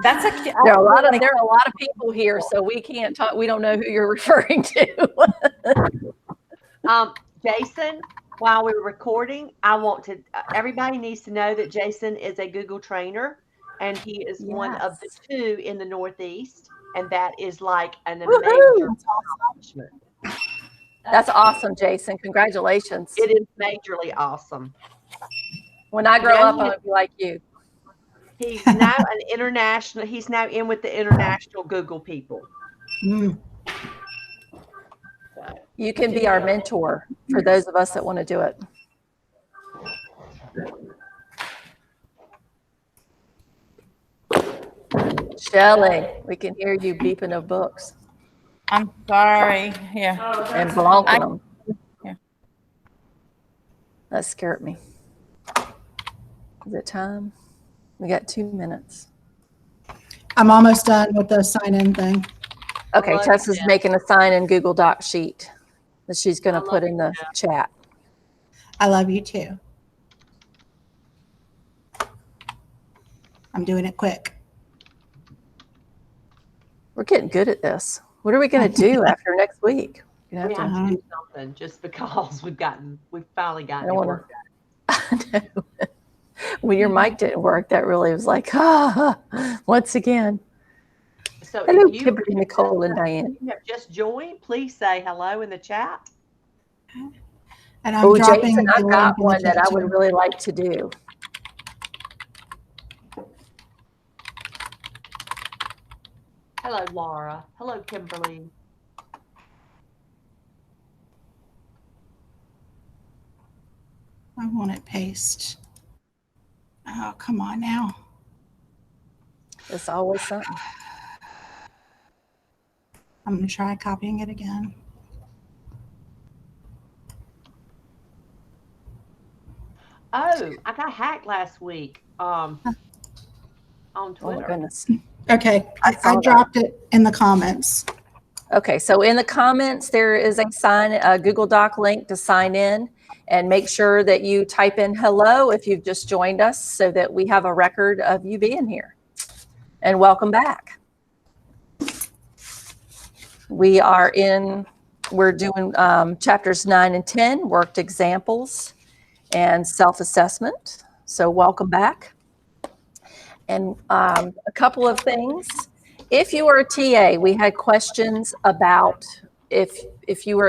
There are a lot of people here, so we can't talk. We don't know who you're referring to. Jason, while we were recording, everybody needs to know that Jason is a Google trainer, and he is one of the 2 in the Northeast, and that is like an amazing accomplishment. That's awesome, Jason. Congratulations. It is majorly awesome. When I grow up, I'll be like you. He's now he's now in with the international Google people. You can be our mentor for those of us that want to do it. Shelley, we can hear you beeping of books. I'm sorry. Yeah. And blonking them. Yeah. That scared me. Is it time? We got 2 minutes. I'm almost done with the sign-in thing. Okay, Tessa's making a sign-in Google Doc sheet that she's going to put in the chat. I love you too. I'm doing it quick. We're getting good at this. What are we going to do after next week? We have to do something just because we've finally gotten it worked out. When your mic didn't work, that really was like, once again. So hello, Kimberly, Nicole, and Diane. You have just joined. Please say hello in the chat. And I'm dropping Jason, I've got one that I would really like to do. Hello, Laura. Hello, Kimberly. I want it paste. Oh, come on now. It's always something. I'm going to try copying it again. Oh, I got hacked last week on Twitter. Oh, my goodness. Okay, I dropped it in the comments. Okay, so in the comments, there is a Google Doc link to sign in, and make sure that you type in hello if you've just joined us so that we have a record of you being here. And welcome back. We're doing chapters 9 and 10, worked examples and self-assessment. So welcome back. And a couple of things. If you were a TA, we had questions about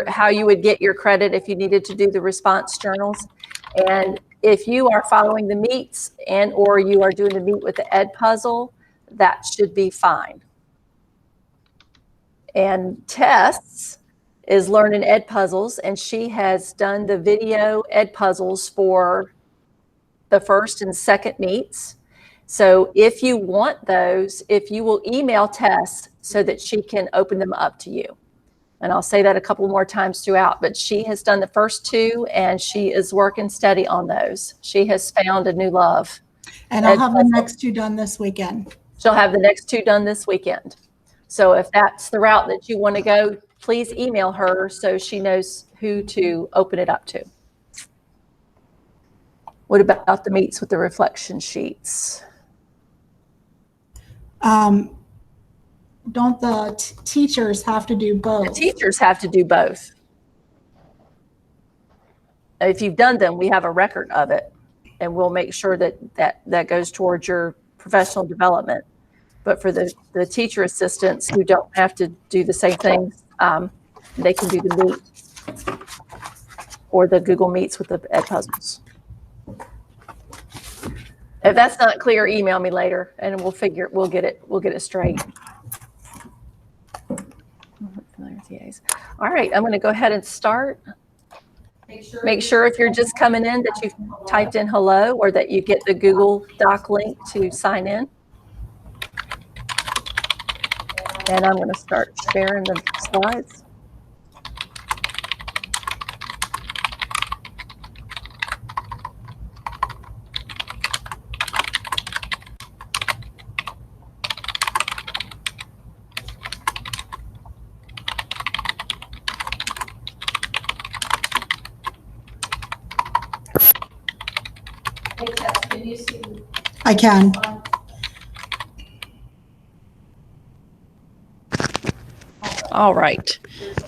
how you would get your credit if you needed to do the response journals. And if you are following the meets or you are doing the meet with the Edpuzzle, that should be fine. And Tess is learning Edpuzzles, and she has done the video Edpuzzles for the first and second meets. So if you want those, if you will email Tess so that she can open them up to you. And I'll say that a couple more times throughout, but she has done the first 2 and she is working steady on those. She has found a new love. And I'll have the next 2 done this weekend. She'll have the next 2 done this weekend. So if that's the route that you want to go, please email her so she knows who to open it up to. What about the meets with the reflection sheets? Don't the teachers have to do both? The teachers have to do both. If you've done them, we have a record of it, and we'll make sure that goes towards your professional development. But for the teacher assistants who don't have to do the same things, they can do the meet or the Google Meets with the Edpuzzles. If that's not clear, email me later, and we'll get it straight. All right, I'm going to go ahead and start. Make sure if you're just coming in that you've typed in hello, or that you get the Google Doc link to sign in. And I'm going to start sharing the slides. I can. All right.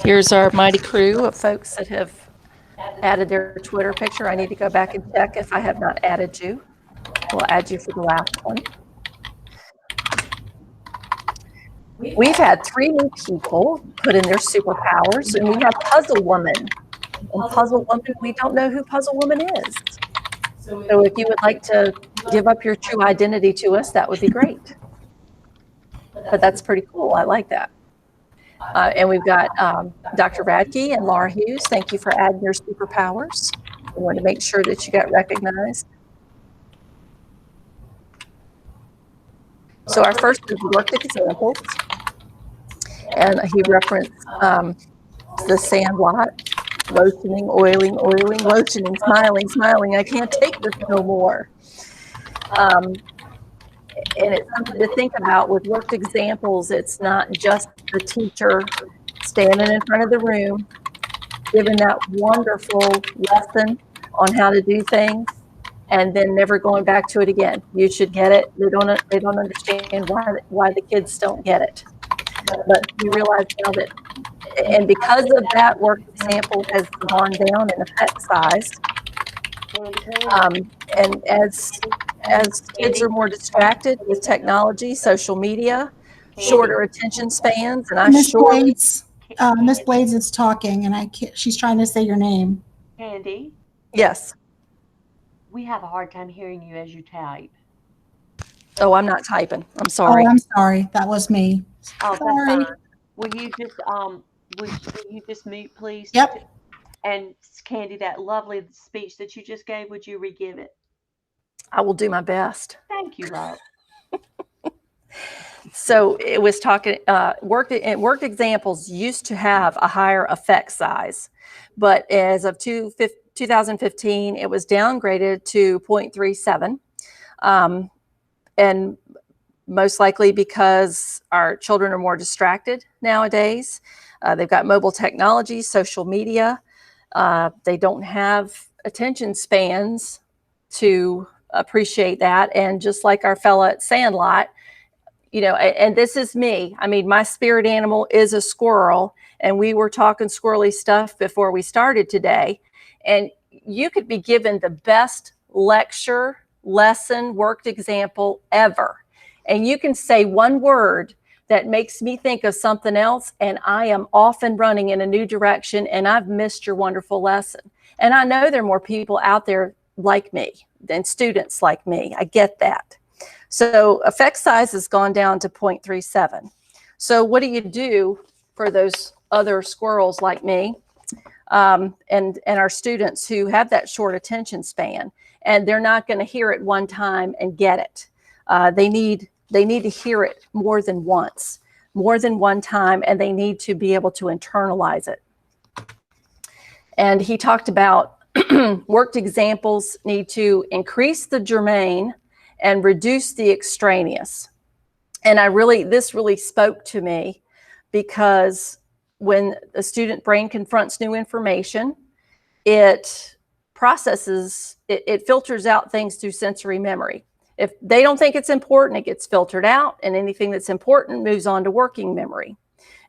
Here's our mighty crew of folks that have added their Twitter picture. I need to go back and check if I have not added you. We'll add you for the last one. We've had 3 new people put in their superpowers, and we have Puzzle Woman. And Puzzle Woman, we don't know who Puzzle Woman is. So if you would like to give up your true identity to us, that would be great. But that's pretty cool. I like that. And we've got Dr. Radke and Laura Hughes. Thank you for adding your superpowers. We want to make sure that you got recognized. So our first is worked examples. And he referenced the Sandlot, lotioning, oiling, oiling, lotioning, smiling, smiling. I can't take this no more. And it's something to think about with worked examples. It's not just the teacher standing in front of the room, giving that wonderful lesson on how to do things, and then never going back to it again. You should get it. They don't understand why the kids don't get it. But you realize now that, and because of that, work example has gone down in effect size. And as kids are more distracted with technology, social media, shorter attention spans, and Miss Blades, Miss Blades is talking, and she's trying to say your name. Candy, Yes. we have a hard time hearing you as you type. Oh, I'm not typing. I'm sorry. Oh, I'm sorry. That was me. Oh, Sorry. that's fine. Will you just mute, please? Yep. And Candy, that lovely speech that you just gave, would you re-give it? I will do my best. Thank you, love. So it was talking, worked examples used to have a higher effect size, but as of 2015, it was downgraded to 0.37. And most likely because our children are more distracted nowadays. They've got mobile technology, social media. They don't have attention spans to appreciate that. And just like our fella at Sandlot, you know, and this is me. I mean, my spirit animal is a squirrel, and we were talking squirrely stuff before we started today. And you could be given the best lecture, lesson, worked example ever. And you can say one word that makes me think of something else, and I am off and running in a new direction, and I've missed your wonderful lesson. And I know there are more people out there like me than students like me. I get that. So effect size has gone down to 0.37. So what do you do for those other squirrels like me and our students who have that short attention span, and they're not going to hear it one time and get it? They need to hear it more than once, more than one time, and they need to be able to internalize it. And he talked about worked examples need to increase the germane and reduce the extraneous. And this really spoke to me, because when the student brain confronts new information, it processes, it filters out things through sensory memory. If they don't think it's important, it gets filtered out, and anything that's important moves on to working memory.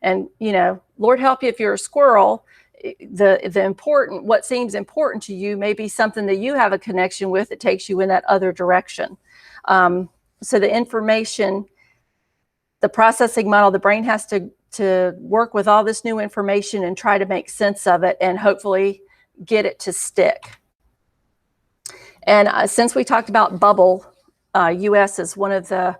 And, you know, Lord help you if you're a squirrel, the important, what seems important to you may be something that you have a connection with that takes you in that other direction. So the information, the processing model, the brain has to work with all this new information and try to make sense of it and hopefully get it to stick. And since we talked about Bubble, US is one of the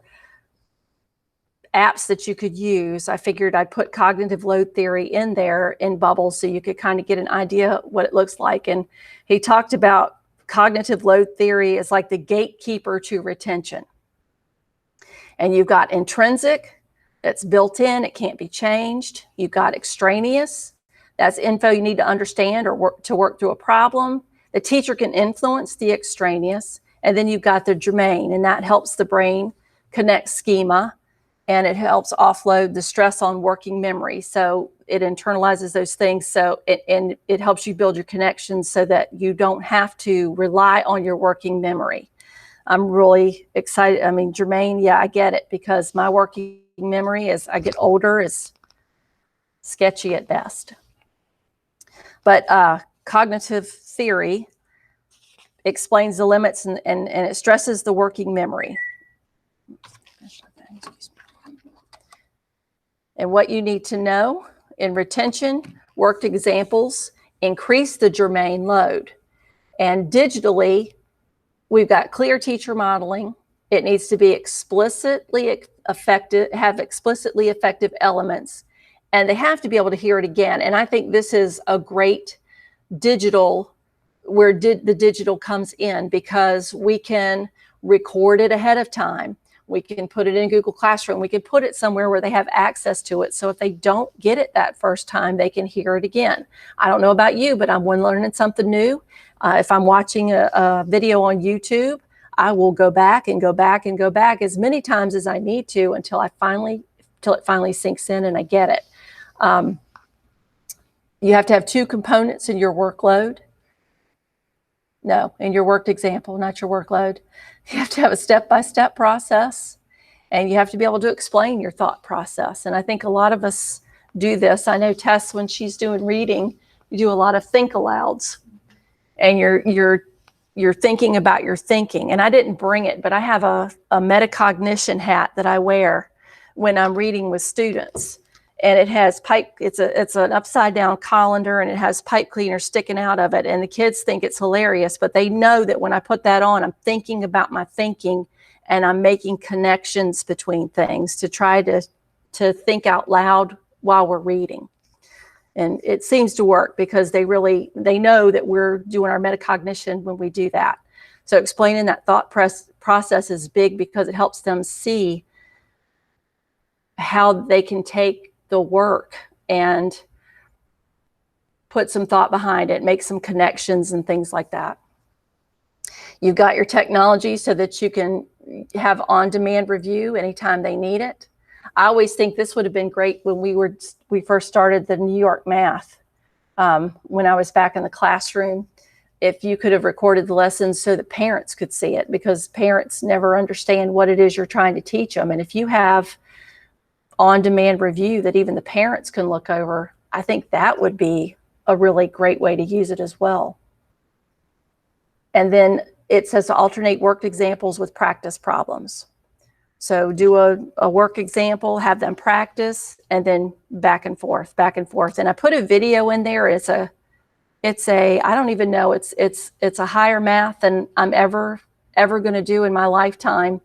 apps that you could use. I figured I'd put cognitive load theory in there in Bubble so you could kind of get an idea what it looks like. And he talked about cognitive load theory is like the gatekeeper to retention. And you've got intrinsic, that's built in, it can't be changed. You've got extraneous, that's info you need to understand or work through a problem. The teacher can influence the extraneous. And then you've got the germane, and that helps the brain connect schema, and it helps offload the stress on working memory. So it internalizes those things. So it helps you build your connections so that you don't have to rely on your working memory. I'm really excited. I mean, germane, yeah, I get it, because my working memory as I get older is sketchy at best. But cognitive theory explains the limits and it stresses the working memory. And what you need to know in retention, worked examples increase the germane load. And digitally, we've got clear teacher modeling. It needs to be explicitly effective, have explicitly effective elements, and they have to be able to hear it again. And I think this is a great digital, where the digital comes in, because we can record it ahead of time. We can put it in Google Classroom. We can put it somewhere where they have access to it. So if they don't get it that first time, they can hear it again. I don't know about you, but I'm learning something new. If I'm watching a video on YouTube, I will go back and go back and go back as many times as I need to until it finally sinks in and I get it. You have to have two components in your workload. No, in your worked example, not your workload. You have to have a step-by-step process, and you have to be able to explain your thought process. And I think a lot of us do this. I know Tess, when she's doing reading, you do a lot of think alouds, and you're thinking about your thinking. And I didn't bring it, but I have a metacognition hat that I wear when I'm reading with students. And it has it's an upside down colander, and it has pipe cleaner sticking out of it. And the kids think it's hilarious, but they know that when I put that on, I'm thinking about my thinking, and I'm making connections between things to try to think out loud while we're reading. And it seems to work because they know that we're doing our metacognition when we do that. So explaining that thought process is big, because it helps them see how they can take the work and put some thought behind it, make some connections and things like that. You've got your technology so that you can have on-demand review anytime they need it. I always think this would have been great when we first started the New York Math. When I was back in the classroom, if you could have recorded the lessons so that parents could see it, because parents never understand what it is you're trying to teach them. And if you have on-demand review that even the parents can look over, I think that would be a really great way to use it as well. And then it says to alternate worked examples with practice problems. So do a work example, have them practice, and then back and forth, back and forth. And I put a video in there. It's a I don't even know, it's a higher math than I'm ever going to do in my lifetime.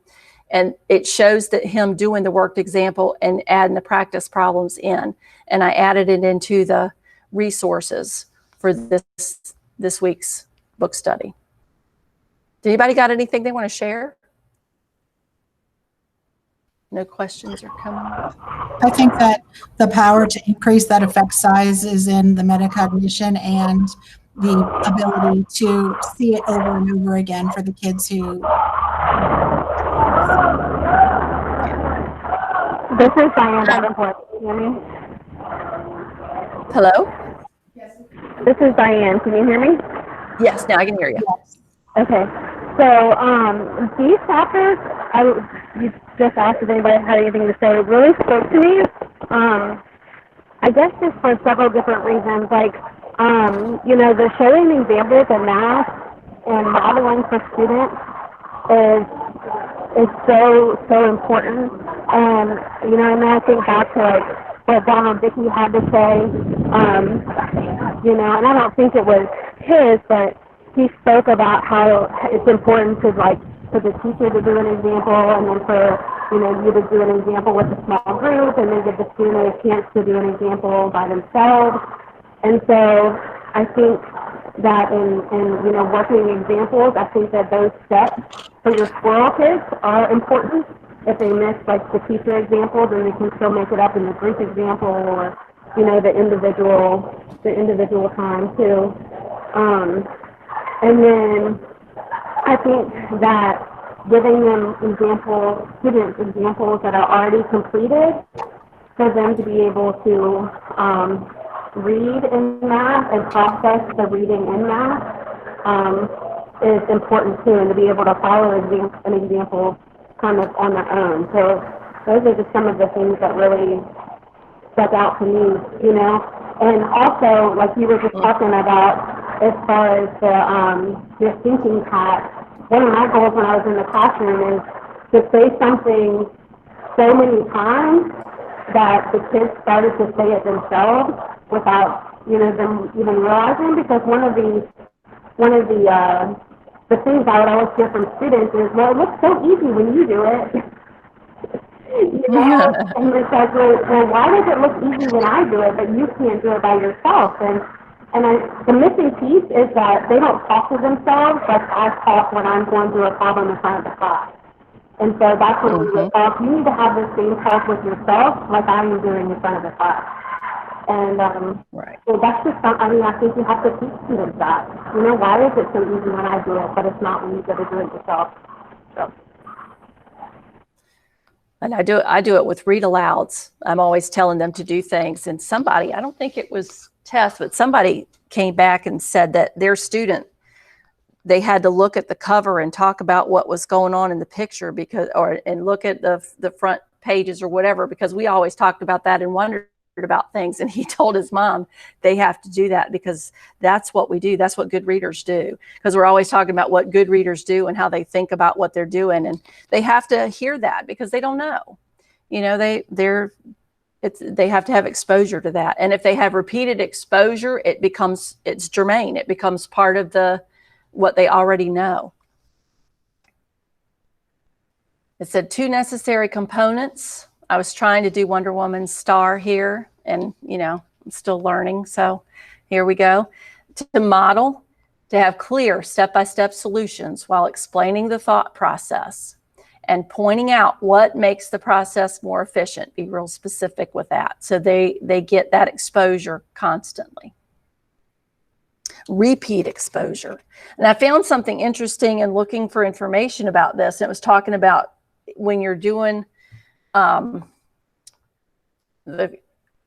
And it shows that him doing the worked example and adding the practice problems in. And I added it into the resources for this week's book study. Did anybody got anything they want to share? No questions are coming up. I think that the power to increase that effect size is in the metacognition and the ability to see it over and over again for the kids who. This is Diane Davenport. Can you hear me? Hello? This is Diane. Can you hear me? Yes, now I can hear you. Okay. So these chapters, you just asked if anybody had anything to say, really spoke to me. I guess just for several different reasons. Like, the showing examples of math and modeling for students is so important. And and then I think back to like what Donald Dickey had to say, and I don't think it was his, but he spoke about how it's important to for the teacher to do an example, and then for you to do an example with a small group, and then give the student a chance to do an example by themselves. And so I think that in working examples, I think that those steps for your squirrel kids are important. If they miss the teacher example, then they can still make it up in the group example, or the individual time too. And then I think that giving them students examples that are already completed, for them to be able to read in math and process the reading in math is important too, and to be able to follow an example kind of on their own. So those are just some of the things that really stuck out to me, you know. And also, like you were just talking about, as far as the thinking hat, one of my goals when I was in the classroom is to say something so many times that the kids started to say it themselves without, you know, them even realizing. Because one of the things I would always hear from students is, well, it looks so easy when you do it. You know, and it's like, well, why does it look easy when I do it, but you can't do it by yourself? And the missing piece is that they don't talk to themselves like I talk when I'm going through a problem in front of the class. And so that's when we talk. You need to have the same talk with yourself like I am doing in front of the class. And Right. so that's just something, I mean, I think you have to teach students that. You know, why is it so easy when I do it, but it's not when you go to do it yourself? So. And I do it with read alouds. I'm always telling them to do things. And somebody, I don't think it was Tess, but somebody came back and said that their student, they had to look at the cover and talk about what was going on in the picture and look at the front pages or whatever, because we always talked about that and wondered about things. And he told his mom they have to do that because that's what we do. That's what good readers do. Because we're always talking about what good readers do and how they think about what they're doing. And they have to hear that because they don't know. You know, they have to have exposure to that. And if they have repeated exposure, it's germane. It becomes part of what they already know. It said 2 necessary components. I was trying to do Wonder Woman's star here, and, you know, I'm still learning. So here we go. To model, to have clear step-by-step solutions while explaining the thought process and pointing out what makes the process more efficient. Be real specific with that. So they get that exposure constantly. Repeat exposure. And I found something interesting in looking for information about this. It was talking about when you're doing the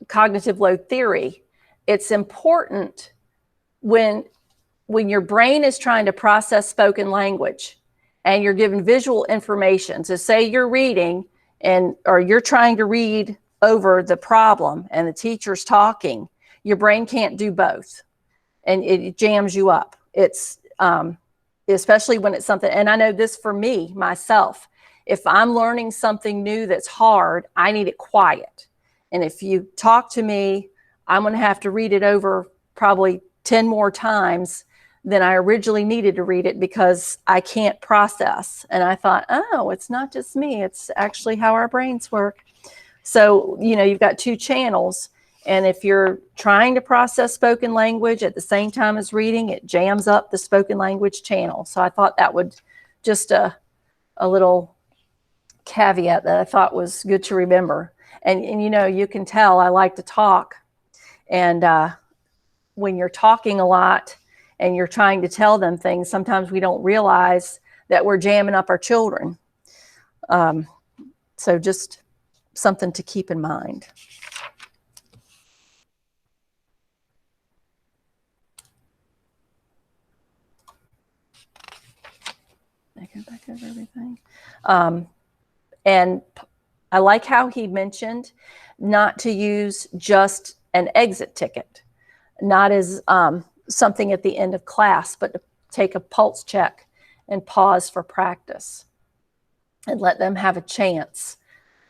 cognitive load theory, it's important when your brain is trying to process spoken language and you're given visual information. So say you're reading or you're trying to read over the problem and the teacher's talking, your brain can't do both. And it jams you up. It's especially when it's something, and I know this for me, myself, if I'm learning something new that's hard, I need it quiet. And if you talk to me, I'm going to have to read it over probably 10 more times than I originally needed to read it because I can't process. And I thought, oh, it's not just me. It's actually how our brains work. So, you know, you've got 2 channels. And if you're trying to process spoken language at the same time as reading, it jams up the spoken language channel. So I thought that would just a little caveat that I thought was good to remember. And you know, you can tell I like to talk. And when you're talking a lot and you're trying to tell them things, sometimes we don't realize that we're jamming up our children. So just something to keep in mind. I go back over everything. And I like how he mentioned not to use just an exit ticket, not as something at the end of class, but to take a pulse check and pause for practice and let them have a chance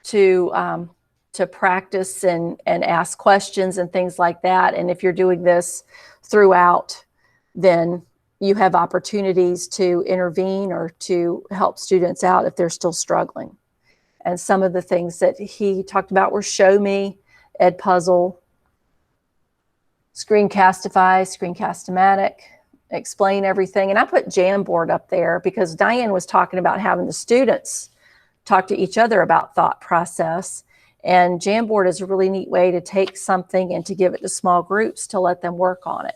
to practice and ask questions and things like that. And if you're doing this throughout, then you have opportunities to intervene or to help students out if they're still struggling. And some of the things that he talked about were Show Me, Edpuzzle, Screencastify, Screencast-O-Matic, Explain Everything. And I put Jamboard up there because Diane was talking about having the students talk to each other about thought process. And Jamboard is a really neat way to take something and to give it to small groups to let them work on it.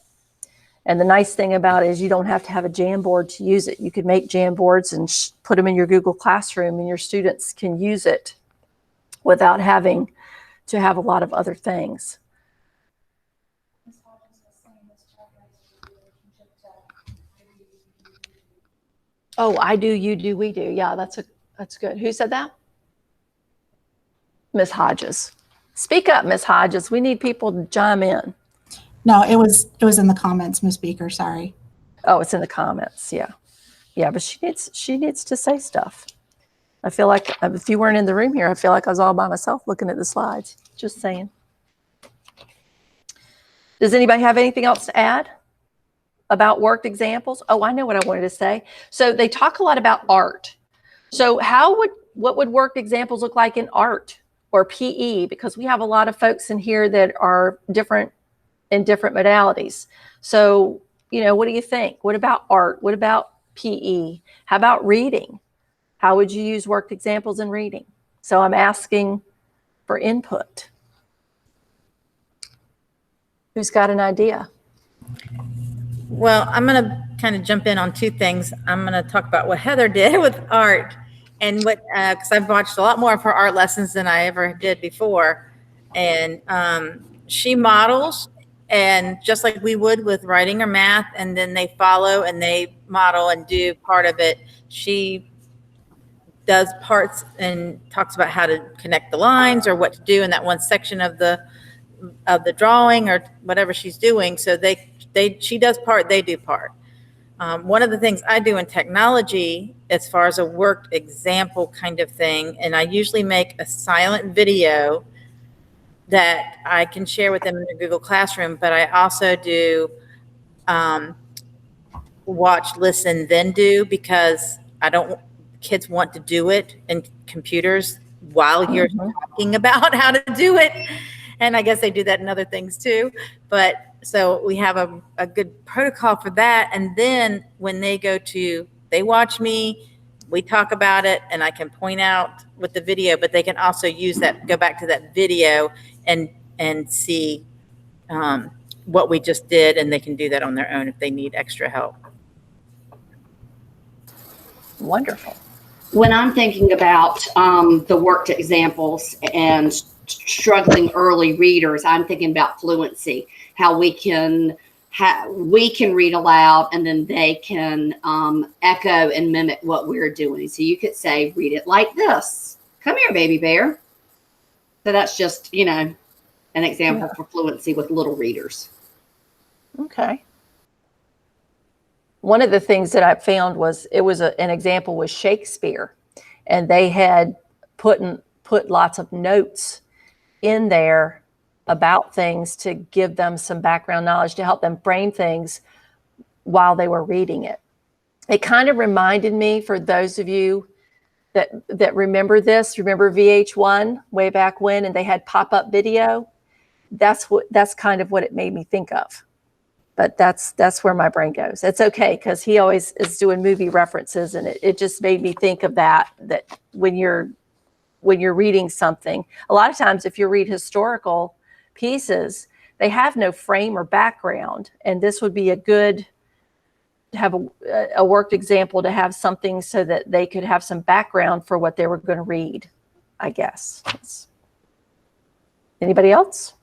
And the nice thing about it is you don't have to have a Jamboard to use it. You could make Jamboards and put them in your Google Classroom, and your students can use it without having to have a lot of other things. Oh, I do, you do, we do. Yeah, that's good. Who said that? Miss Hodges. Speak up, Miss Hodges. We need people to chime in. No, it was in the comments, Ms. Beaker, sorry. Oh, it's in the comments. Yeah. Yeah, but she needs to say stuff. I feel like if you weren't in the room here, I feel like I was all by myself looking at the slides. Just saying. Does anybody have anything else to add about worked examples? Oh, I know what I wanted to say. So they talk a lot about art. So what would worked examples look like in art or PE? Because we have a lot of folks in here that are in different modalities. So, what do you think? What about art? What about PE? How about reading? How would you use worked examples in reading? So I'm asking for input. Who's got an idea? Well, I'm going to kind of jump in on two things. I'm going to talk about what Heather did with art and what, because I've watched a lot more of her art lessons than I ever did before. And she models, and just like we would with writing or math, and then they follow and they model and do part of it. She does parts and talks about how to connect the lines or what to do in that one section of the drawing or whatever she's doing. So she does part, they do part. One of the things I do in technology, as far as a worked example kind of thing, and I usually make a silent video that I can share with them in the Google Classroom, but I also do watch, listen, then do, because kids want to do it in computers while you're talking about how to do it. And I guess they do that in other things too. But so we have a good protocol for that. And then when they watch me, we talk about it, and I can point out with the video, but they can also go back to that video and see what we just did. And they can do that on their own if they need extra help. Wonderful. When I'm thinking about the worked examples and struggling early readers, I'm thinking about fluency, how we can read aloud and then they can echo and mimic what we're doing. So you could say, read it like this. Come here, baby bear. So that's just, an example for fluency with little readers. Okay. One of the things that I found was an example was Shakespeare, and they had put lots of notes in there about things to give them some background knowledge to help them frame things while they were reading it. It kind of reminded me, for those of you that remember VH1 way back when, and they had pop-up video. That's kind of what it made me think of. But that's where my brain goes. It's okay, because he always is doing movie references, and it just made me think of that when you're reading something, a lot of times if you read historical pieces, they have no frame or background, and this would be a good to have a worked example to have something so that they could have some background for what they were going to read, I guess. Anybody else?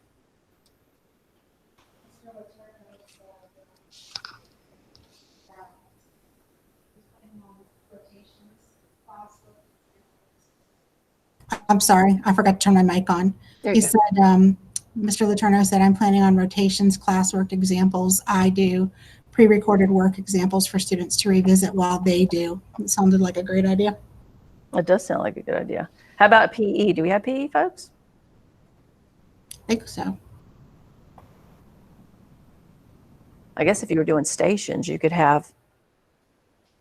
I'm sorry, I forgot to turn my mic on. He said, Mr. Letourneau said, I'm planning on rotations, classwork examples. I do pre-recorded work examples for students to revisit while they do. It sounded like a great idea. It does sound like a good idea. How about PE? Do we have PE, folks? I think so. I guess if you were doing stations, you could have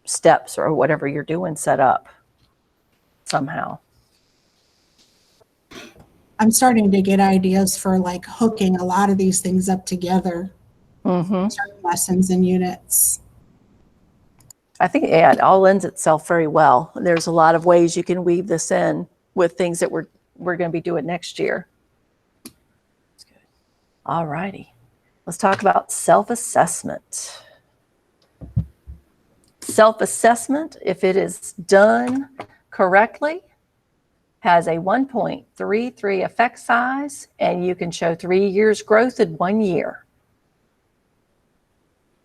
steps or whatever you're doing set up somehow. I'm starting to get ideas for like hooking a lot of these things up together. Certain lessons and units. I think it all lends itself very well. There's a lot of ways you can weave this in with things that we're going to be doing next year. That's good. All righty. Let's talk about self-assessment. Self-assessment, if it is done correctly, has a 1.33 effect size, and you can show 3 years growth in 1 year.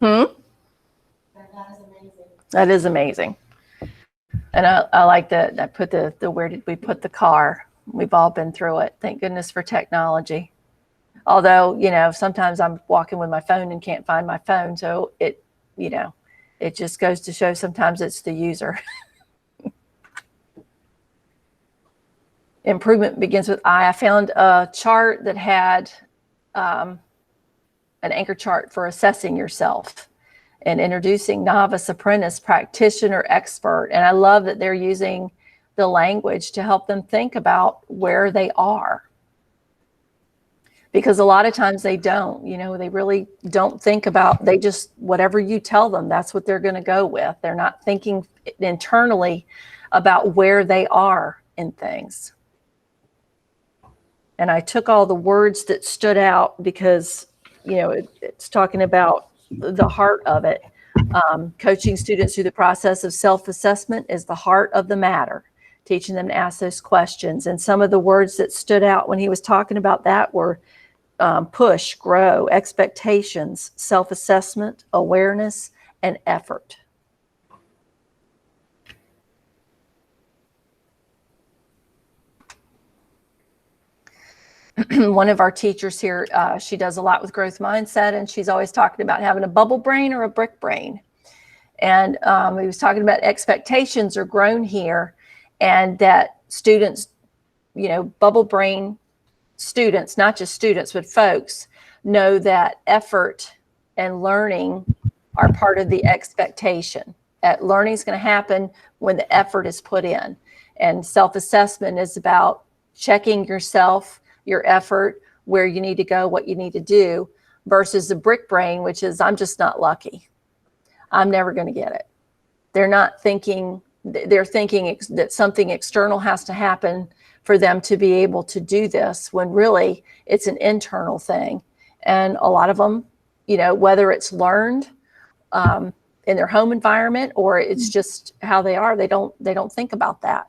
That is amazing. That is amazing. And I like that. I put the where did we put the car? We've all been through it. Thank goodness for technology. Although, sometimes I'm walking with my phone and can't find my phone. So it just goes to show sometimes it's the user. Improvement begins with I. I found a chart that had an anchor chart for assessing yourself and introducing novice, apprentice, practitioner, expert. And I love that they're using the language to help them think about where they are. Because a lot of times they don't, they really don't think about, they just, whatever you tell them, that's what they're going to go with. They're not thinking internally about where they are in things. And I took all the words that stood out because, it's talking about the heart of it. Coaching students through the process of self-assessment is the heart of the matter, teaching them to ask those questions. And some of the words that stood out when he was talking about that were push, grow, expectations, self-assessment, awareness, and effort. One of our teachers here, she does a lot with growth mindset, and she's always talking about having a bubble brain or a brick brain. And he was talking about expectations are grown here, and that students, bubble brain students, not just students, but folks, know that effort and learning are part of the expectation. Learning is going to happen when the effort is put in. And self-assessment is about checking yourself, your effort, where you need to go, what you need to do, versus the brick brain, which is, I'm just not lucky. I'm never going to get it. They're not thinking, they're thinking that something external has to happen for them to be able to do this, when really it's an internal thing. And a lot of them, whether it's learned in their home environment or it's just how they are, they don't think about that.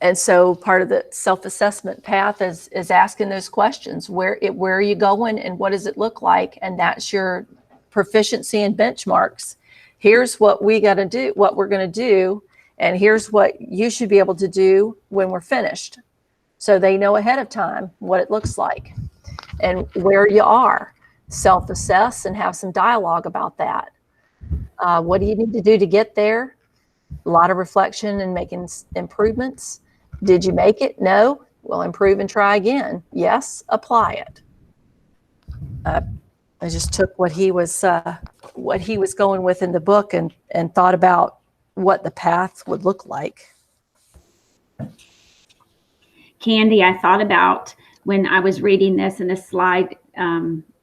And so part of the self-assessment path is asking those questions. Where are you going and what does it look like? And that's your proficiency and benchmarks. Here's what we got to do, what we're going to do, and here's what you should be able to do when we're finished. So they know ahead of time what it looks like and where you are. Self-assess and have some dialogue about that. What do you need to do to get there? A lot of reflection and making improvements. Did you make it? No. Well, improve and try again. Yes. Apply it. I just took what he was going with in the book and thought about what the path would look like. Candy, I thought about when I was reading this, and this slide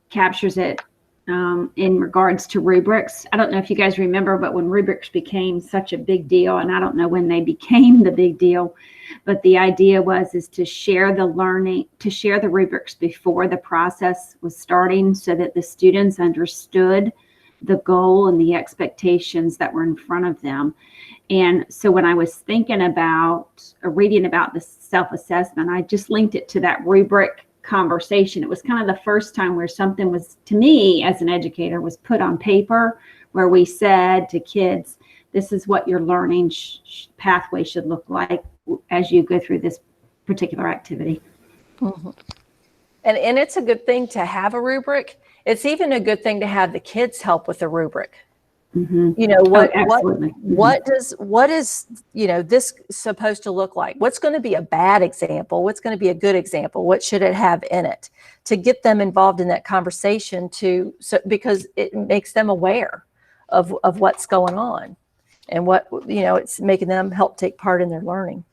captures it in regards to rubrics. I don't know if you guys remember, but when rubrics became such a big deal, and I don't know when they became the big deal, but the idea is to share the learning, to share the rubrics before the process was starting so that the students understood the goal and the expectations that were in front of them. And so when I was thinking about reading about the self-assessment, I just linked it to that rubric conversation. It was kind of the first time where something was, to me as an educator, was put on paper, where we said to kids, this is what your learning pathway should look like as you go through this particular activity. Mm-hmm. And it's a good thing to have a rubric. It's even a good thing to have the kids help with the rubric. Mm-hmm. What is this supposed to look like? What's going to be a bad example? What's going to be a good example? What should it have in it? To get them involved in that conversation because it makes them aware of what's going on and what, it's making them help take part in their learning.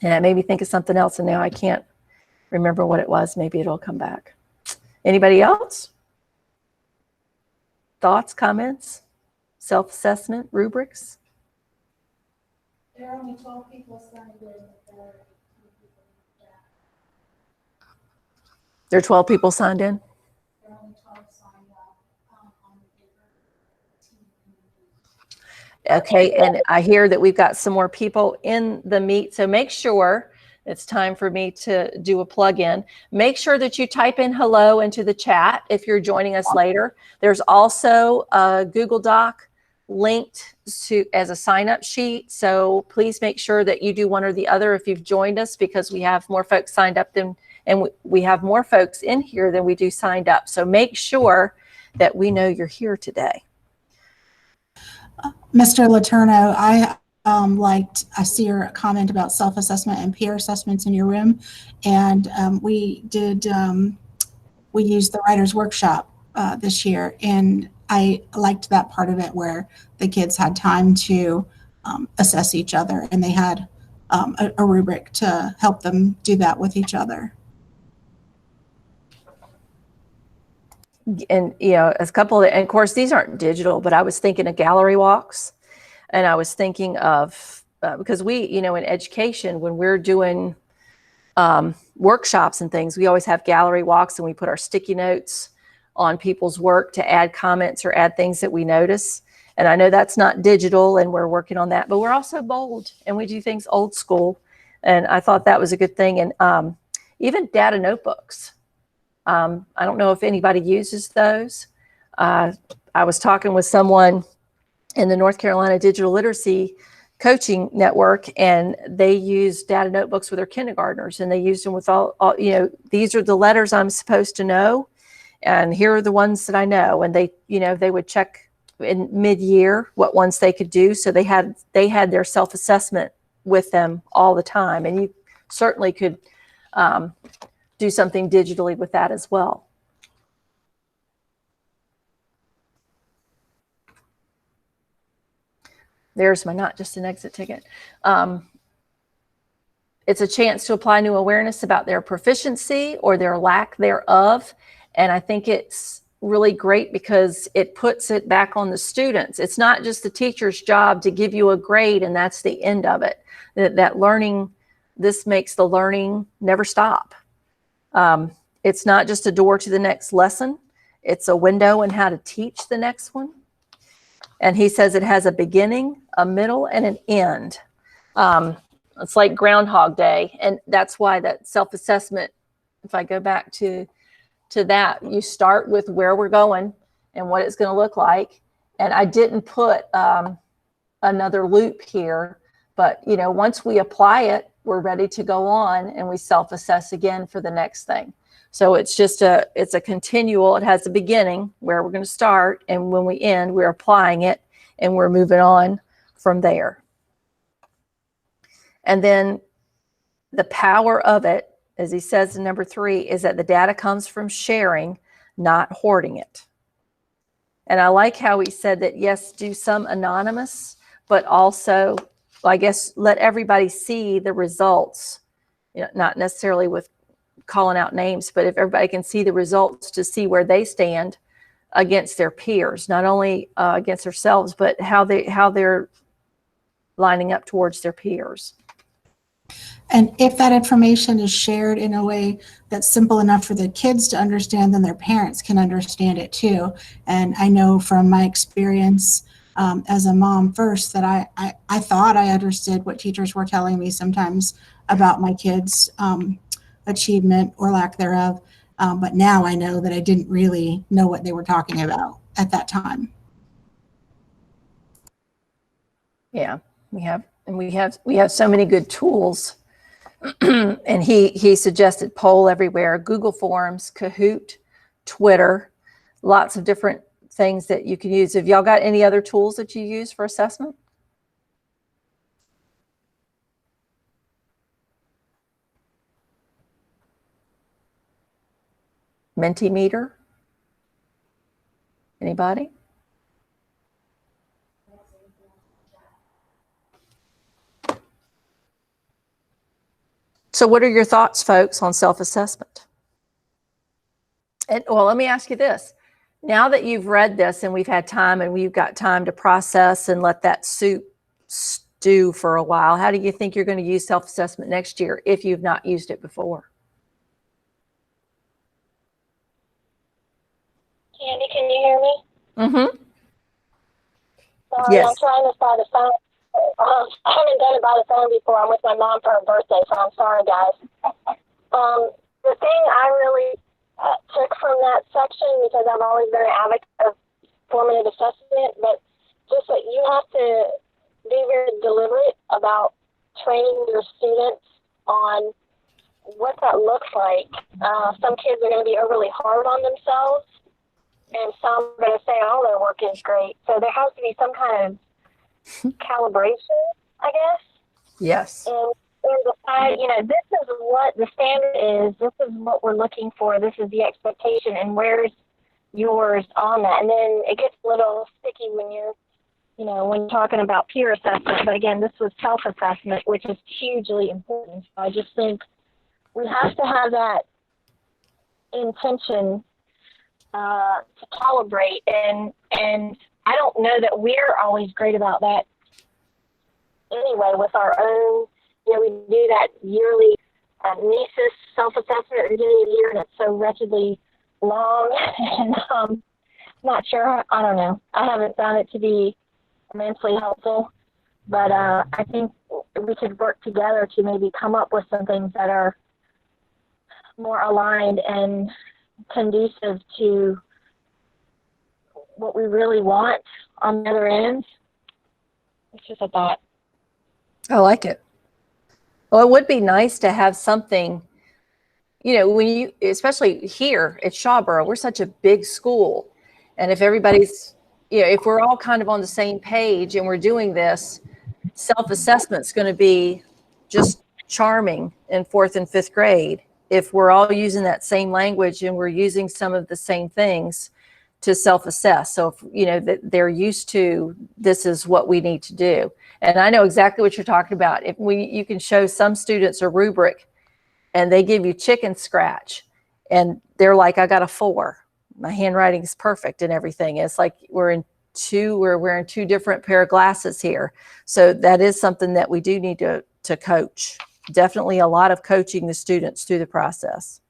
And it made me think of something else, and now I can't remember what it was. Maybe it'll come back. Anybody else? Thoughts, comments? Self-assessment, rubrics? There are only 12 people signed in. There are 12 people signed in? There are only 12 signed up on the paper. Okay, and I hear that we've got some more people in the meet. So make sure it's time for me to do a plug-in. Make sure that you type in hello into the chat if you're joining us later. There's also a Google Doc linked to as a sign-up sheet. So please make sure that you do one or the other if you've joined us, because we have more folks signed up than, and we have more folks in here than we do signed up. So make sure that we know you're here today. Mr. Letourneau, I see your comment about self-assessment and peer assessments in your room. And we used the writer's workshop this year. And I liked that part of it where the kids had time to assess each other, and they had a rubric to help them do that with each other. And, you know, a couple of, and of course, these aren't digital, but I was thinking of gallery walks. And I was thinking of, because we, you know, in education, when we're doing workshops and things, we always have gallery walks, and we put our sticky notes on people's work to add comments or add things that we notice. And I know that's not digital, and we're working on that, but we're also bold, and we do things old school. And I thought that was a good thing. And even data notebooks. I don't know if anybody uses those. I was talking with someone in the North Carolina Digital Literacy Coaching Network, and they use data notebooks with their kindergartners, and they used them with all, you know, these are the letters I'm supposed to know, and here are the ones that I know. And they, you know, they would check in mid-year what ones they could do. So they had their self-assessment with them all the time. And you certainly could do something digitally with that as well. There's my not just an exit ticket. It's a chance to apply new awareness about their proficiency or their lack thereof. And I think it's really great because it puts it back on the students. It's not just the teacher's job to give you a grade and that's the end of it. That learning, this makes the learning never stop. It's not just a door to the next lesson. It's a window in how to teach the next one. And he says it has a beginning, a middle, and an end. It's like Groundhog Day. And that's why that self-assessment, if I go back to that, you start with where we're going and what it's going to look like. And I didn't put another loop here, but you know, once we apply it, we're ready to go on and we self-assess again for the next thing. So it's just it's a continual, it has a beginning where we're going to start, and when we end, we're applying it and we're moving on from there. And then the power of it, as he says in number 3, is that the data comes from sharing, not hoarding it. And I like how he said that, yes, do some anonymous, but also, I guess, let everybody see the results, you know, not necessarily with calling out names, but if everybody can see the results to see where they stand against their peers, not only against themselves, but how they're lining up towards their peers. And if that information is shared in a way that's simple enough for the kids to understand, then their parents can understand it too. And I know from my experience as a mom first that I thought I understood what teachers were telling me sometimes about my kids' achievement or lack thereof. But now I know that I didn't really know what they were talking about at that time. Yeah, we have so many good tools. And he suggested Poll Everywhere, Google Forms, Kahoot, Twitter, lots of different things that you can use. Have y'all got any other tools that you use for assessment? Mentimeter? Anybody? So what are your thoughts, folks, on self-assessment? And well, let me ask you this. Now that you've read this and we've had time and we've got time to process and let that soup stew for a while, how do you think you're going to use self-assessment next year if you've not used it before? Candy, can you hear me? Mm-hmm. Sorry, Yes. I'm trying to find a phone. I haven't done it by the phone before. I'm with my mom for her birthday, so I'm sorry, guys. The thing I really took from that section, because I'm always very advocate of formative assessment, but just that you have to be very deliberate about training your students on what that looks like. Some kids are going to be overly hard on themselves, and some are going to say, oh, their work is great. So there has to be some kind of calibration, I guess. Yes. And decide, this is what the standard is. This is what we're looking for. This is the expectation, and where's yours on that? And then it gets a little sticky when you're talking about peer assessment. But again, this was self-assessment, which is hugely important. So I just think we have to have that intention to calibrate. And I don't know that we're always great about that anyway with our own. We do that yearly NESIS self-assessment at the beginning of the year, and it's so wretchedly long. And I'm not sure. I don't know. I haven't found it to be immensely helpful, but I think we could work together to maybe come up with some things that are more aligned and conducive to what we really want on the other end. It's just a thought. I like it. Well, it would be nice to have something, when you, especially here at Shawboro, we're such a big school. And if everybody's, if we're all kind of on the same page and we're doing this, self-assessment's going to be just charming in 4th and 5th grade. If we're all using that same language and we're using some of the same things to self-assess. So, if, that they're used to, this is what we need to do. And I know exactly what you're talking about. If you can show some students a rubric and they give you chicken scratch and they're like, I got a 4. My handwriting is perfect and everything. It's like we're wearing 2 different pair of glasses here. So that is something that we do need to coach. Definitely a lot of coaching the students through the process.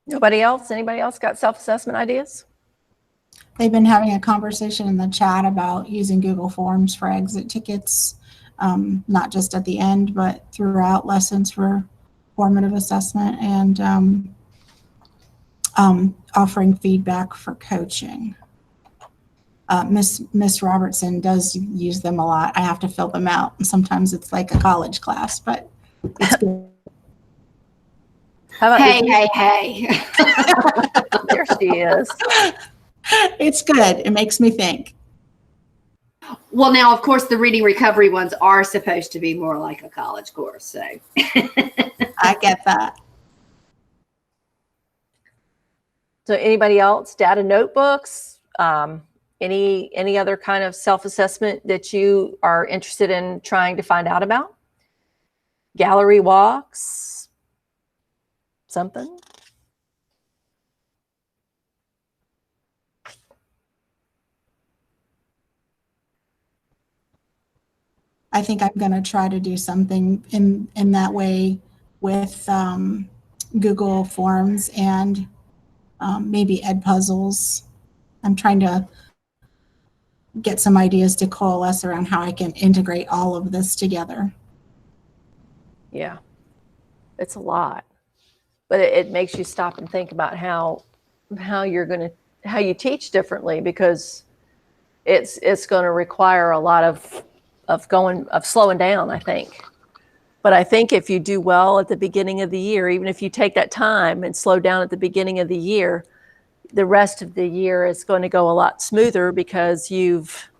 Anybody else got self-assessment ideas? They've been having a conversation in the chat about using Google Forms for exit tickets, not just at the end, but throughout lessons for formative assessment, and offering feedback for coaching. Miss Robertson does use them a lot. I have to fill them out, and sometimes it's like a college class, but it's good. How about Hey. There she is. It's good. It makes me think. Well, now, of course, the reading recovery ones are supposed to be more like a college course. So I get that. So anybody else, data notebooks, any other kind of self-assessment that you are interested in trying to find out about? Gallery walks, something? I think I'm going to try to do something in that way with Google Forms and maybe Edpuzzles. I'm trying to get some ideas to coalesce around how I can integrate all of this together. Yeah, it's a lot, but it makes you stop and think about how you teach differently, because it's going to require a lot of slowing down, I think. But I think if you do well at the beginning of the year, even if you take that time and slow down at the beginning of the year, the rest of the year is going to go a lot smoother, because you've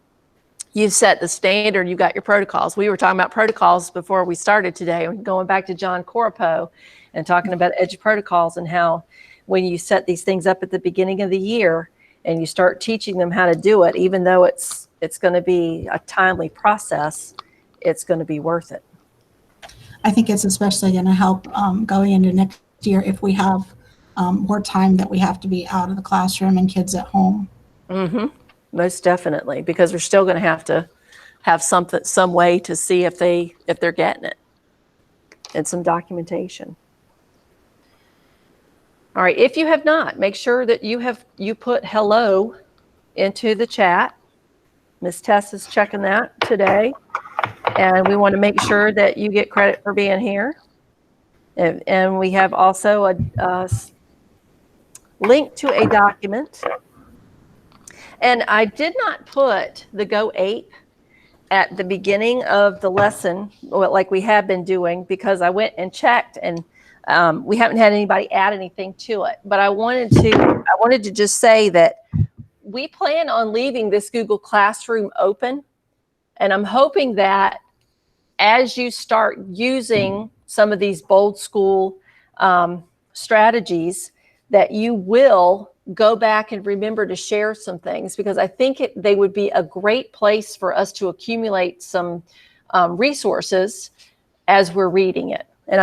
set the standard, you've got your protocols. We were talking about protocols before we started today, and going back to John Coropo and talking about EDGE protocols, and how when you set these things up at the beginning of the year and you start teaching them how to do it, even though it's going to be a timely process, it's going to be worth it. I think it's especially going to help going into next year if we have more time that we have to be out of the classroom and kids at home. Mm-hmm. Most definitely, because we're still going to have some way to see if they're getting it, and some documentation. All right, if you have not, make sure that you put hello into the chat. Ms. Tess is checking that today. And we want to make sure that you get credit for being here. And we have also a link to a document. And I did not put the Go Ape at the beginning of the lesson, like we have been doing, because I went and checked, and we haven't had anybody add anything to it. But I wanted to just say that we plan on leaving this Google Classroom open, and I'm hoping that as you start using some of these Bold School strategies, that you will go back and remember to share some things, because I think they would be a great place for us to accumulate some resources as we're reading it. And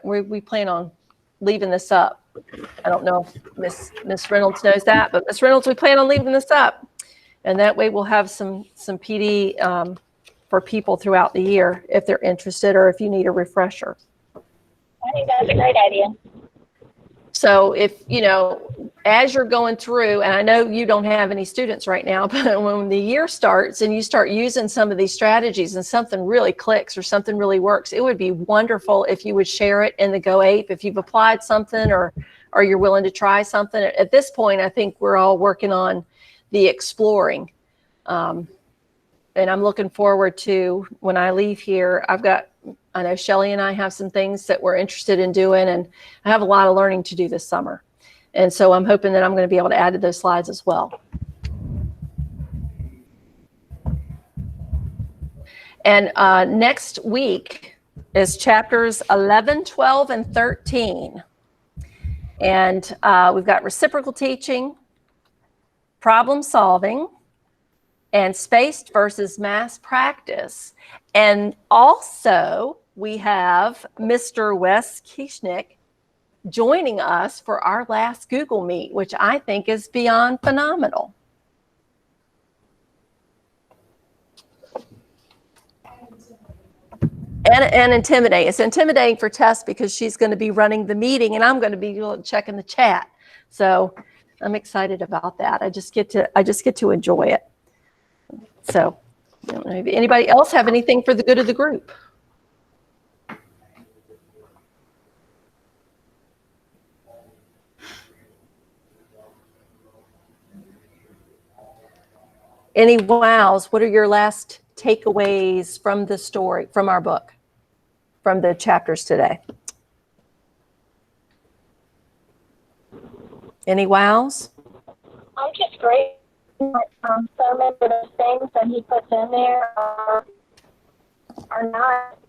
we plan on leaving this up. I don't know if Miss Reynolds knows that, but Miss Reynolds, we plan on leaving this up. And that way we'll have some PD for people throughout the year if they're interested, or if you need a refresher. I think that's a great idea. So if, as you're going through, and I know you don't have any students right now, but when the year starts and you start using some of these strategies and something really clicks or something really works, it would be wonderful if you would share it in the Go Ape if you've applied something or you're willing to try something. At this point, I think we're all working on the exploring. And I'm looking forward to, when I leave here, I know Shelly and I have some things that we're interested in doing, and I have a lot of learning to do this summer. And so I'm hoping that I'm going to be able to add to those slides as well. And next week is chapters 11, 12, and 13. And we've got reciprocal teaching, problem solving, and spaced versus mass practice. And also we have Mr. Wes Kieschnick joining us for our last Google Meet, which I think is beyond phenomenal. And intimidating. It's intimidating for Tess because she's going to be running the meeting and I'm going to be checking the chat. So I'm excited about that. I just get to enjoy it. So I don't know if anybody else have anything for the good of the group. Any wows? What are your last takeaways from the story, from our book, from the chapters today? Any wows? I'm just great. So many of those things that he puts in there are not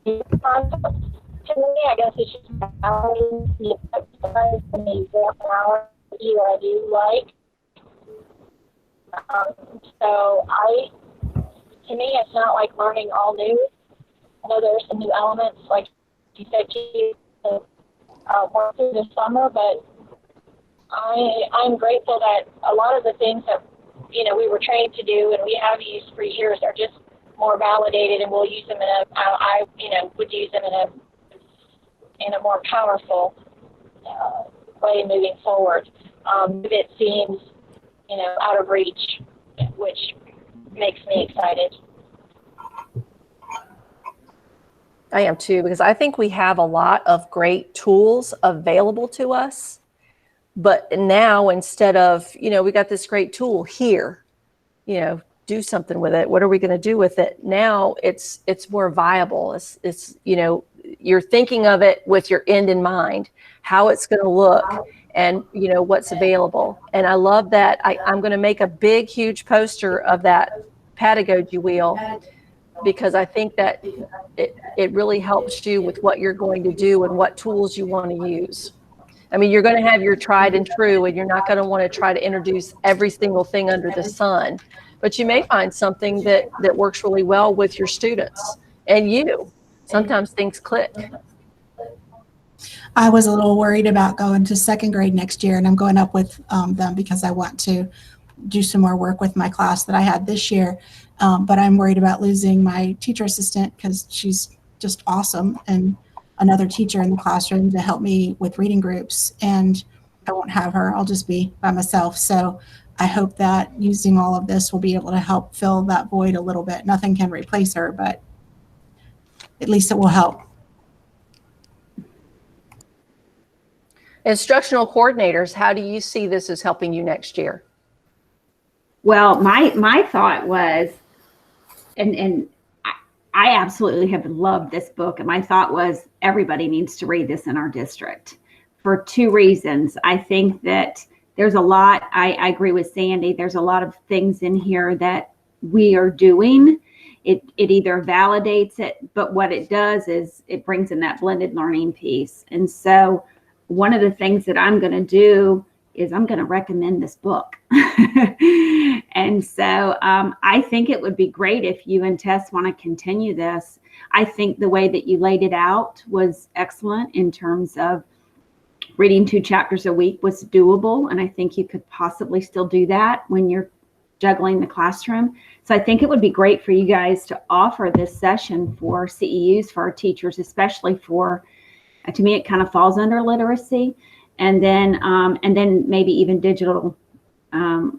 concepts to me. I guess it's just validating the exercise and the example that I do like. So to me, it's not like learning all new. I know there are some new elements, like you said, to work through the summer, but I'm grateful that a lot of the things that we were trained to do and we have used for years are just more validated, and we'll use them I would use them in a more powerful way moving forward. If it seems out of reach, which makes me excited. I am too, because I think we have a lot of great tools available to us. But now, instead of, we got this great tool here, do something with it. What are we going to do with it? Now it's more viable. It's you're thinking of it with your end in mind, how it's going to look, and what's available. And I love that. I'm going to make a big, huge poster of that pedagogy wheel, because I think that it really helps you with what you're going to do and what tools you want to use. I mean, you're going to have your tried and true, and you're not going to want to try to introduce every single thing under the sun, but you may find something that works really well with your students and you. Sometimes things click. I was a little worried about going to second grade next year, and I'm going up with them because I want to do some more work with my class that I had this year. But I'm worried about losing my teacher assistant because she's just awesome, and another teacher in the classroom to help me with reading groups. And I won't have her. I'll just be by myself. So I hope that using all of this will be able to help fill that void a little bit. Nothing can replace her, but at least it will help. Instructional coordinators, how do you see this as helping you next year? Well, my thought was, and I absolutely have loved this book. And my thought was everybody needs to read this in our district for two reasons. I think that there's a lot, I agree with Sandy, there's a lot of things in here that we are doing. It either validates it, but what it does is it brings in that blended learning piece. And so one of the things that I'm going to do is I'm going to recommend this book. And so I think it would be great if you and Tess want to continue this. I think the way that you laid it out was excellent in terms of reading 2 chapters a week was doable. And I think you could possibly still do that when you're juggling the classroom. So I think it would be great for you guys to offer this session for CEUs, for our teachers, especially for, to me, it kind of falls under literacy. And then maybe even digital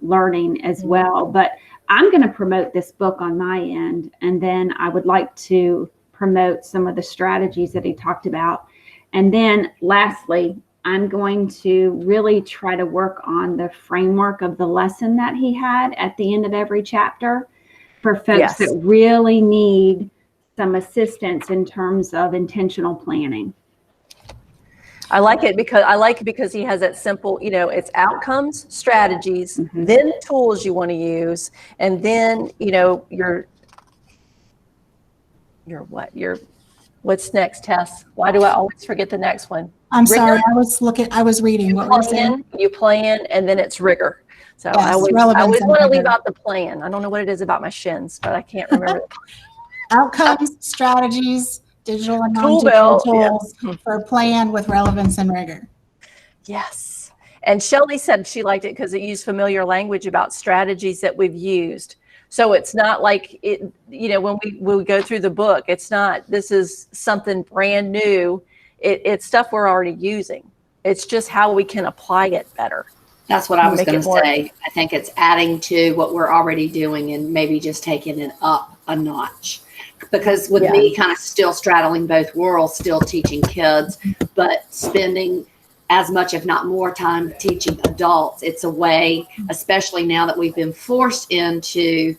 learning as well. But I'm going to promote this book on my end. And then I would like to promote some of the strategies that he talked about. And then lastly, I'm going to really try to work on the framework of the lesson that he had at the end of every chapter for folks that really need some assistance in terms of intentional planning. I like it because he has that simple, it's outcomes, strategies, then tools you want to use, and then, what's next, Tess? Why do I always forget the next one? I'm sorry, I was reading what we're saying. You plan, and then it's rigor. So Yes, I always relevance and want to leave rigor. out the plan. I don't know what it is about my shins, but I can't remember. Outcomes, strategies, digital and Tool non-digital belt, tools for a plan with relevance and rigor. Yes. And Shelley said she liked it because it used familiar language about strategies that we've used. So it's not like it, when we go through the book, it's not, this is something brand new. It's stuff we're already using. It's just how we can apply it better. That's what I was going to say. I think it's adding to what we're already doing and maybe just taking it up a notch. Because with me kind of still straddling both worlds, still teaching kids, but spending as much, if not more time teaching adults, it's a way, especially now that we've been forced into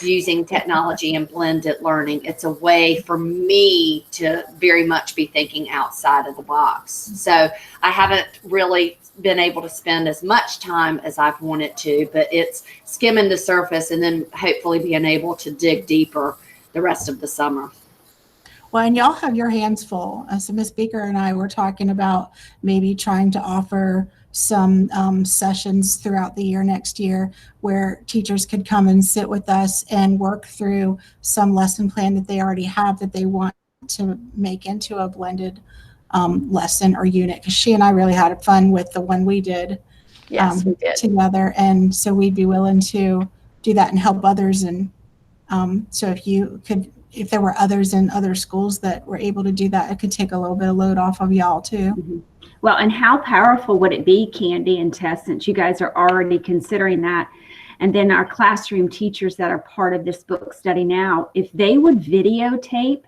using technology and blended learning, it's a way for me to very much be thinking outside of the box. So I haven't really been able to spend as much time as I've wanted to, but it's skimming the surface and then hopefully being able to dig deeper the rest of the summer. Well, and y'all have your hands full. So Ms. Beaker and I were talking about maybe trying to offer some sessions throughout the year next year where teachers could come and sit with us and work through some lesson plan that they already have that they want to make into a blended lesson or unit. Because she and I really had fun with the one we did, We did together. And so we'd be willing to do that and help others. And so if there were others in other schools that were able to do that, it could take a little bit of load off of y'all too. Mm-hmm. Well, and how powerful would it be, Candy and Tess, since you guys are already considering that, and then our classroom teachers that are part of this book study now, if they would videotape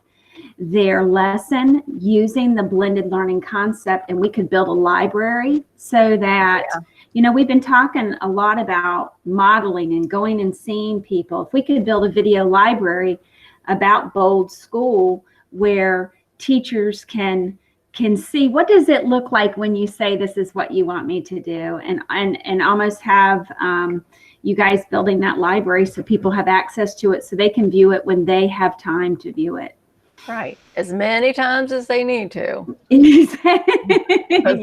their lesson using the blended learning concept, and we could build a library so that, we've been talking a lot about modeling and going and seeing people. If we could build a video library about Bold School where teachers can see what does it look like when you say this is what you want me to do, and almost have you guys building that library so people have access to it so they can view it when they have time to view it. right as many times as they need to. Yep.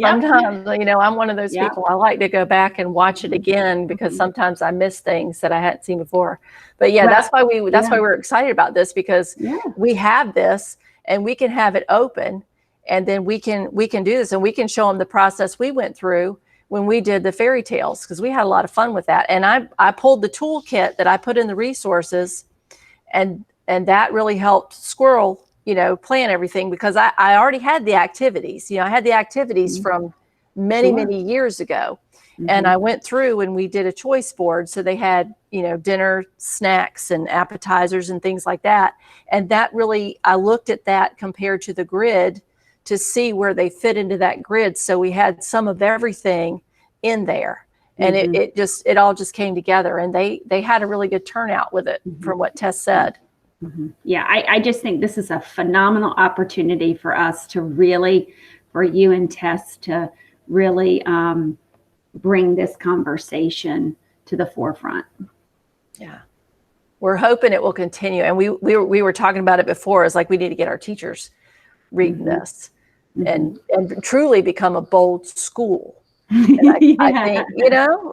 Sometimes, I'm one of those people. I like to go back and watch it again because sometimes I miss things that I hadn't seen before. But that's why we're excited about this, because we have this and we can have it open, and then we can do this, and we can show them the process we went through when we did the fairy tales, because we had a lot of fun with that. And I pulled the toolkit that I put in the resources, and that really helped Squirrel, plan everything, because I already had the activities. I had the activities from many, Sure. many years ago. And I went through and we did a choice board. So they had, dinner, snacks and appetizers and things like that. And that really, I looked at that compared to the grid to see where they fit into that grid. So we had some of everything in there. And it all just came together, and they had a really good turnout with it from what Tess said. Yeah, I just think this is a phenomenal opportunity for us to really, for you and Tess to really bring this conversation to the forefront. Yeah. We're hoping it will continue. And we were talking about it before. It's like we need to get our teachers reading this and truly become a bold school. And I think,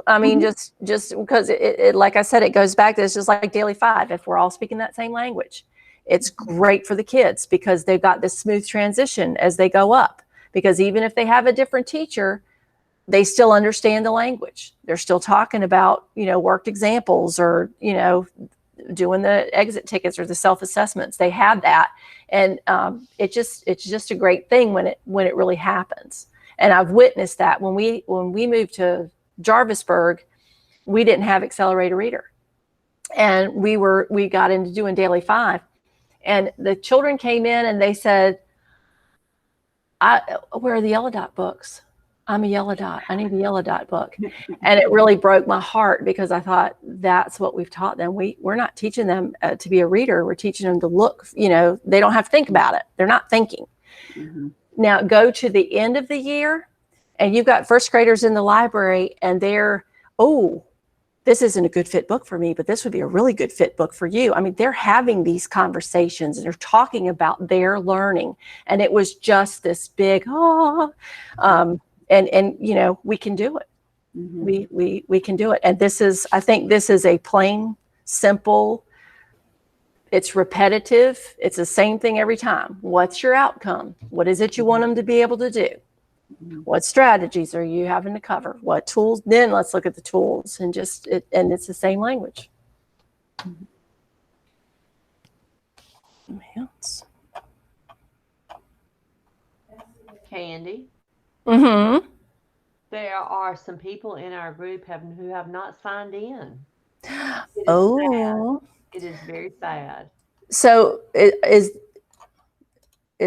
I mean, just because it, like I said, it goes back to, it's just like Daily 5. If we're all speaking that same language, it's great for the kids because they've got this smooth transition as they go up, because even if they have a different teacher, they still understand the language. They're still talking about, worked examples or, doing the exit tickets or the self-assessments. They have that. And it's just a great thing when it really happens. And I've witnessed that when we moved to Jarvisburg, we didn't have Accelerator Reader, and we got into doing Daily 5, and the children came in and they said, "Where are the Yellow Dot books? I'm a Yellow Dot. I need a Yellow Dot book." And it really broke my heart because I thought that's what we've taught them. We're not teaching them to be a reader. We're teaching them to look. They don't have to think about it. They're not thinking. Now go to the end of the year and you've got first graders in the library and they're, "Oh, this isn't a good fit book for me, but this would be a really good fit book for you." I mean, they're having these conversations and they're talking about their learning. And it was just this big, and we can do it. We can do it. And I think this is a plain, simple, it's repetitive. It's the same thing every time. What's your outcome? What is it you want them to be able to do? What strategies are you having to cover? What tools? Then let's look at the tools and and it's the same language. Else? Candy, Mm-hmm. there are some people in our group who have not signed in. It is Oh. sad. It is very sad. So is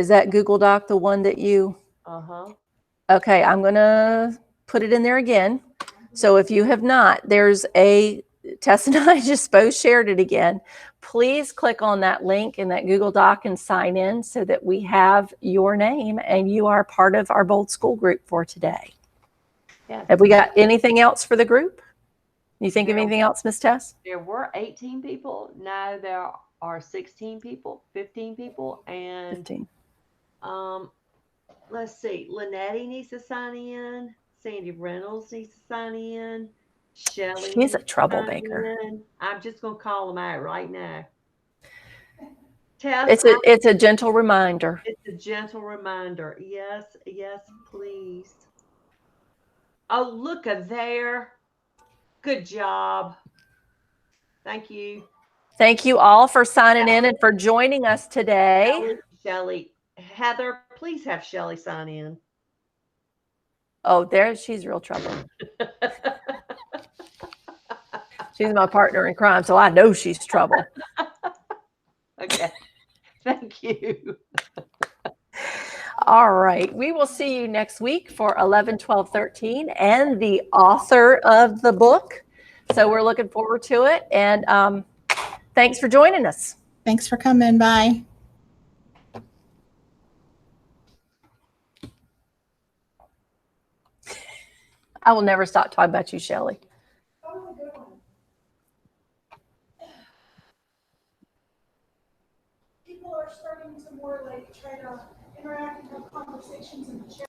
that Google Doc the one that you? Okay, I'm going to put it in there again. So if you have not, Tess and I just both shared it again. Please click on that link in that Google Doc and sign in so that we have your name and you are part of our Bold School group for today. Yes. Have we got anything else for the group? You think of anything else, Miss Tess? There were 18 people. Now there are 16 people, 15 people, and 15. Let's see. Lynette needs to sign in. Sandy Reynolds needs to sign in. Shelly. She's a troublemaker. I'm just gonna call them out right now. Tess, It's a gentle reminder. It's a gentle reminder. Yes, please. Oh, look at there. Good job. Thank you. Thank you all for signing in and for joining us today. Shelly. Heather, please have Shelly sign in. Oh, she's real trouble. She's my partner in crime, so I know she's trouble. Okay. Thank you. All right. We will see you next week for 11, 12, 13 and the author of the book. So we're looking forward to it. And thanks for joining us. Thanks for coming. Bye. I will never stop talking about you, Shelly. That was a good one. People are starting to more try to interact and have conversations in the chat.